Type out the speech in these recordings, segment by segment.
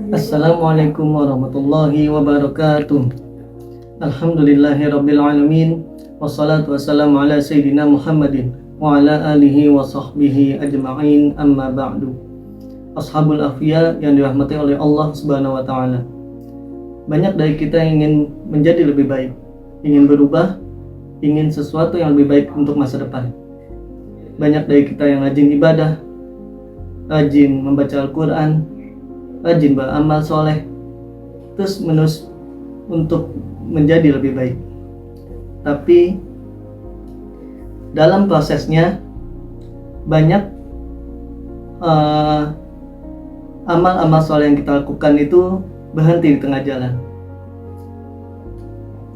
Assalamualaikum warahmatullahi wabarakatuh. Alhamdulillahirabbil alamin. Wassalatu wassalamu ala sayyidina Muhammadin wa ala alihi wa sahbihi ajma'in, amma ba'du. Ashabul afiyah yang dirahmati oleh Allah Subhanahu wa taala. Banyak dari kita yang ingin menjadi lebih baik, ingin berubah, ingin sesuatu yang lebih baik untuk masa depan. Banyak dari kita yang rajin ibadah, rajin membaca Al-Quran, rajin beramal soleh, terus menerus untuk menjadi lebih baik. Tapi dalam prosesnya banyak amal-amal soleh yang kita lakukan itu berhenti di tengah jalan.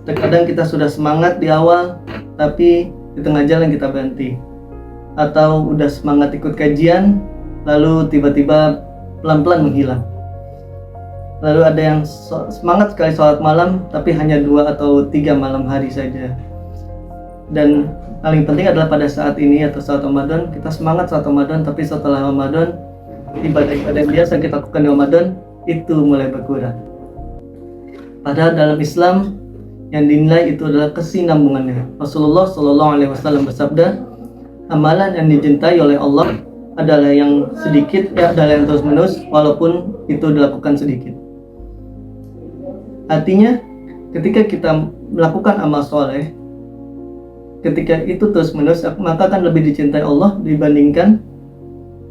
Terkadang kita sudah semangat di awal, tapi di tengah jalan kita berhenti. Atau udah semangat ikut kajian, lalu tiba-tiba pelan-pelan menghilang. Lalu ada yang semangat sekali sholat malam, tapi hanya 2 atau 3 malam hari saja. Dan paling penting adalah pada saat ini atau saat Ramadan, kita semangat saat Ramadan, tapi setelah Ramadan, ibadah-ibadah yang biasa kita lakukan di Ramadan itu mulai berkurang. Padahal dalam Islam yang dinilai itu adalah kesinambungannya. Rasulullah SAW bersabda, amalan yang dicintai oleh Allah adalah yang sedikit, adalah yang terus-menerus, walaupun itu dilakukan sedikit. Artinya, ketika kita melakukan amal soleh, ketika itu terus-menerus, maka akan lebih dicintai Allah dibandingkan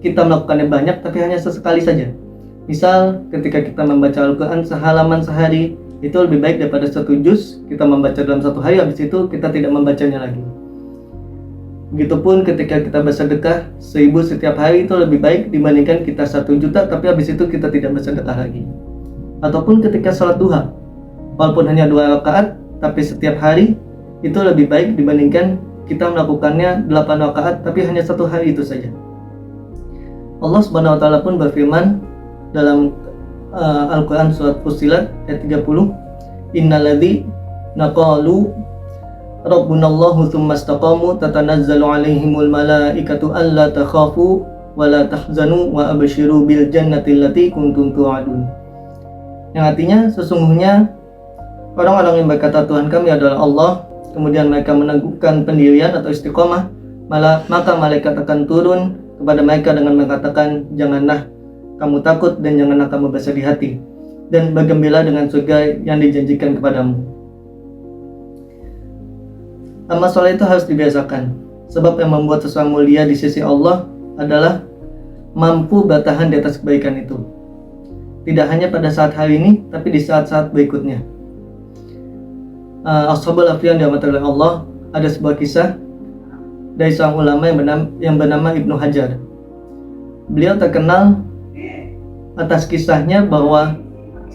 kita melakukannya banyak, tapi hanya sesekali saja. Misal, ketika kita membaca Al-Quran sehalaman sehari, itu lebih baik daripada 1 juz kita membaca dalam 1 hari, habis itu kita tidak membacanya lagi. Begitupun ketika kita bersedekah 1000 setiap hari, itu lebih baik dibandingkan kita 1 juta tapi habis itu kita tidak bersedekah lagi. Ataupun ketika sholat duha, walaupun hanya 2 rakaat tapi setiap hari, itu lebih baik dibandingkan kita melakukannya 8 rakaat tapi hanya 1 hari itu saja. Allah Subhanahu wa taala pun berfirman dalam Al-Quran surat Fussilat ayat 30, innalladzi naqalu Rabbunallahu tsumma istaqamu tatanazzalu alaihimul malaikatu alla takhafu wa la tahzanu wa abshiru bil jannati allati kuntum tu'adun. Yang artinya, sesungguhnya orang-orang yang berkata Tuhan kami adalah Allah, kemudian mereka meneguhkan pendirian atau istiqomah, maka malaikat akan turun kepada mereka dengan mengatakan, janganlah kamu takut dan janganlah kamu bersedih hati, dan bergembira dengan surga yang dijanjikan kepadamu. Amal soleh itu harus dibiasakan, sebab yang membuat seseorang mulia di sisi Allah adalah mampu bertahan di atas kebaikan itu. Tidak hanya pada saat hari ini, tapi di saat-saat berikutnya. Ashabul afiyah yang dirahmati oleh Allah, ada sebuah kisah dari seorang ulama yang bernama Ibnu Hajar. Beliau terkenal atas kisahnya bahwa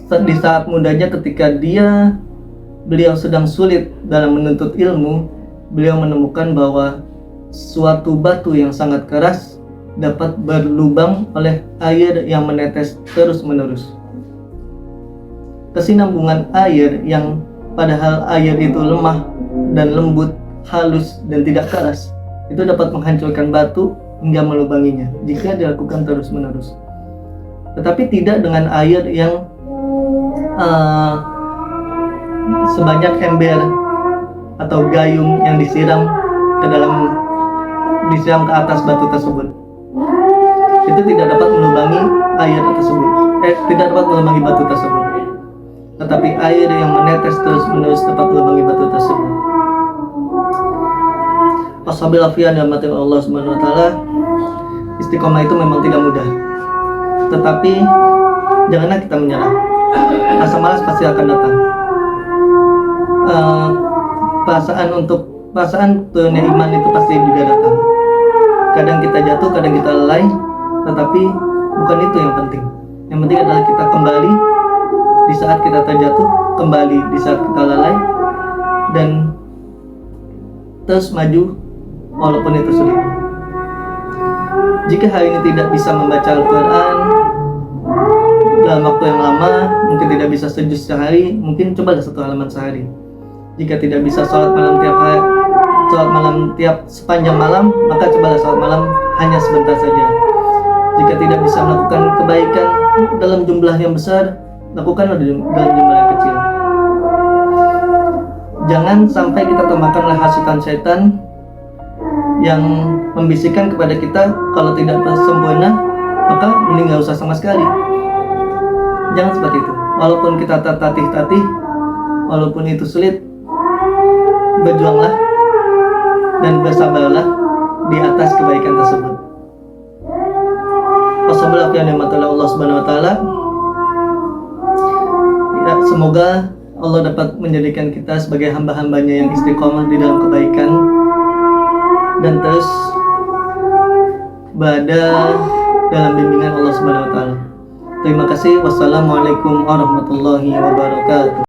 di saat mudanya ketika beliau sedang sulit dalam menuntut ilmu, beliau menemukan bahwa suatu batu yang sangat keras dapat berlubang oleh air yang menetes terus-menerus. Kesinambungan air yang padahal air itu lemah dan lembut, halus dan tidak keras, itu dapat menghancurkan batu hingga melubanginya jika dilakukan terus-menerus. Tetapi tidak dengan air yang sebanyak ember atau gayung yang disiram ke atas batu tersebut. Itu tidak dapat melubangi air tersebut. Tidak dapat melubangi batu tersebut. Tetapi air yang menetes terus-menerus dapat melubangi batu tersebut. Ashabil afiyah dan mati Allah Subhanahu wa taala, istiqomah itu memang tidak mudah. Tetapi janganlah kita menyerah. Rasa malas pasti akan datang. Perasaan turunnya iman itu pasti juga datang. Kadang kita jatuh, kadang kita lalai, tetapi bukan itu yang penting. Yang penting adalah kita kembali di saat kita terjatuh, kembali di saat kita lalai, dan terus maju walaupun itu sulit. Jika hari ini tidak bisa membaca Al-Quran dalam waktu yang lama, mungkin tidak bisa sejuz sehari, mungkin cobalah 1 halaman sehari. Jika tidak bisa sholat malam sepanjang malam, maka cobalah sholat malam hanya sebentar saja. Jika tidak bisa melakukan kebaikan dalam jumlah yang besar, lakukanlah dalam jumlah yang kecil. Jangan sampai kita termakan hasutan setan yang membisikkan kepada kita kalau tidak sempurna maka mending gak usah sama sekali. Jangan seperti itu. Walaupun kita tertatih-tatih, walaupun itu sulit, berjuanglah dan bersabarlah di atas kebaikan tersebut. Wassalamualaikum warahmatullahi Allah Subhanahu wa taala. Ya, semoga Allah dapat menjadikan kita sebagai hamba-hambanya yang istiqomah di dalam kebaikan dan terus berada dalam bimbingan Allah Subhanahu wa taala. Terima kasih. Wassalamualaikum warahmatullahi wabarakatuh.